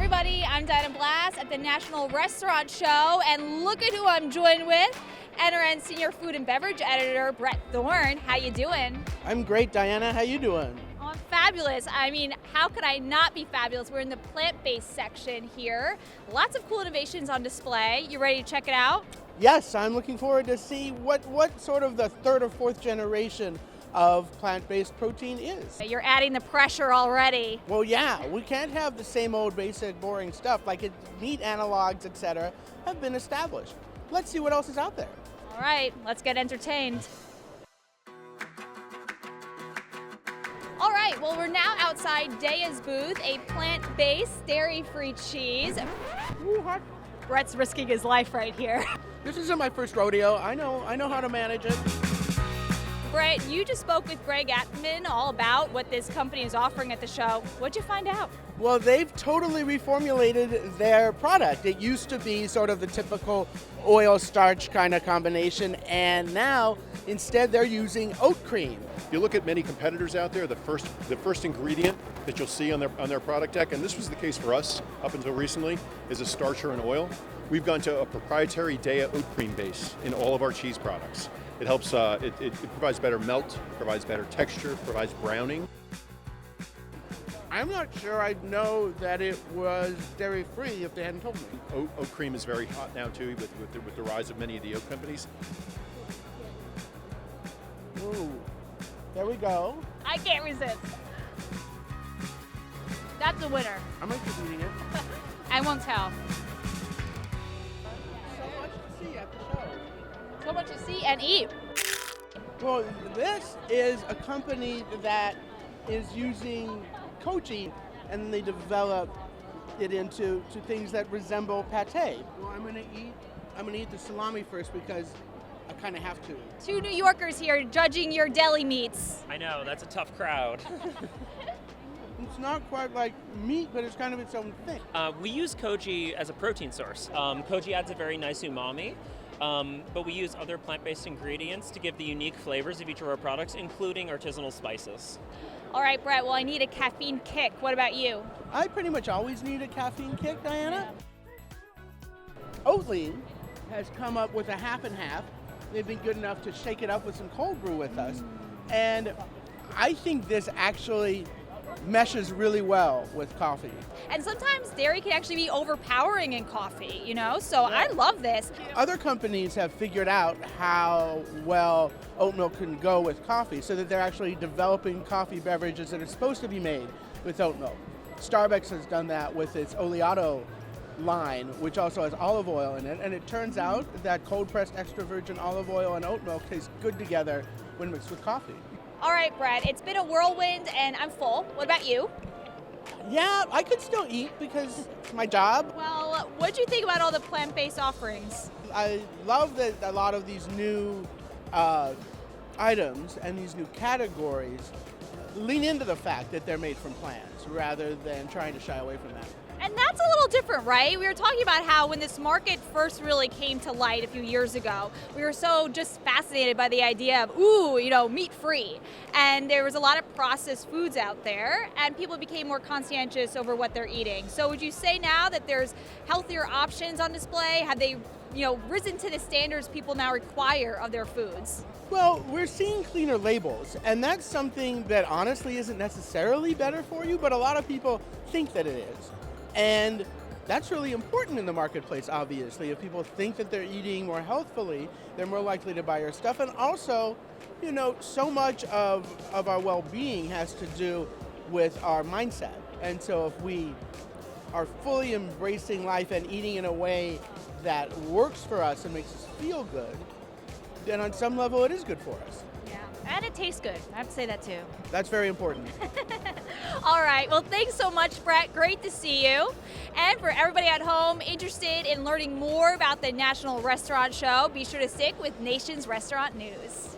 everybody, I'm Diana Blass at the National Restaurant Show, and look at who I'm joined with, NRN Senior Food and Beverage Editor, Bret Thorn. How you doing? I'm great, Diana. How you doing? Oh, I'm fabulous. I mean, how could I not be fabulous? We're in the plant-based section here. Lots of cool innovations on display. You ready to check it out? Yes, I'm looking forward to see what sort of the third or fourth generation of plant-based protein is. You're adding the pressure already. Well, yeah, we can't have the same old basic boring stuff like meat analogs, etc. have been established. Let's see what else is out there. All right, let's get entertained. All right, well, we're now outside Daya's booth, a plant-based, dairy-free cheese. Ooh, hot. Bret's risking his life right here. This isn't my first rodeo. I know how to manage it. Bret, you just spoke with Greg Atman all about what this company is offering at the show. What'd you find out? Well, they've totally reformulated their product. It used to be sort of the typical oil-starch kind of combination, and now instead they're using oat cream. If you look at many competitors out there, the first ingredient that you'll see on their product deck, and this was the case for us up until recently, is a starch or an oil. We've gone to a proprietary Daya oat cream base in all of our cheese products. It helps, it provides better melt, provides better texture, provides browning. I'm not sure I'd know that it was dairy-free if they hadn't told me. Oat cream is very hot now too with the rise of many of the oat companies. Ooh, there we go. I can't resist. That's a winner. I might keep eating it. I won't tell. So much to see at the show. So much to see and eat. Well, this is a company that is using koji, and they develop it into things that resemble pate. Well, I'm gonna eat the salami first because I kind of have to. Two New Yorkers here judging your deli meats. I know, that's a tough crowd. It's not quite like meat, but it's kind of its own thing. We use koji as a protein source. Koji adds a very nice umami, but we use other plant-based ingredients to give the unique flavors of each of our products, including artisanal spices. All right, Bret, well, I need a caffeine kick. What about you? I pretty much always need a caffeine kick, Diana. Oatly has come up with a half and half. They've been good enough to shake it up with some cold brew with us. And I think this actually meshes really well with coffee. And sometimes dairy can actually be overpowering in coffee, you know? So I love this. Other companies have figured out how well oat milk can go with coffee, so that they're actually developing coffee beverages that are supposed to be made with oat milk. Starbucks has done that with its Oleato line, which also has olive oil in it, and it turns out that cold-pressed extra virgin olive oil and oat milk taste good together when mixed with coffee. All right, Bret, it's been a whirlwind and I'm full. What about you? Yeah, I could still eat because it's my job. Well, what'd you think about all the plant-based offerings? I love that a lot of these new items and these new categories lean into the fact that they're made from plants rather than trying to shy away from that. And that's a little different, right? We were talking about how when this market first really came to light a few years ago, we were so just fascinated by the idea of, ooh, you know, meat-free. And there was a lot of processed foods out there, and people became more conscientious over what they're eating. So would you say now that there's healthier options on display? Have they, you know, risen to the standards people now require of their foods? Well, we're seeing cleaner labels, and that's something that honestly isn't necessarily better for you, but a lot of people think that it is. And that's really important in the marketplace, obviously. If people think that they're eating more healthfully, they're more likely to buy your stuff. And also, you know, so much of our well-being has to do with our mindset. And so if we are fully embracing life and eating in a way that works for us and makes us feel good, then on some level it is good for us. Yeah, and it tastes good. I have to say that too. That's very important. All right, well, thanks so much, Bret. Great to see you. And for everybody at home interested in learning more about the National Restaurant Show, be sure to stick with Nation's Restaurant News.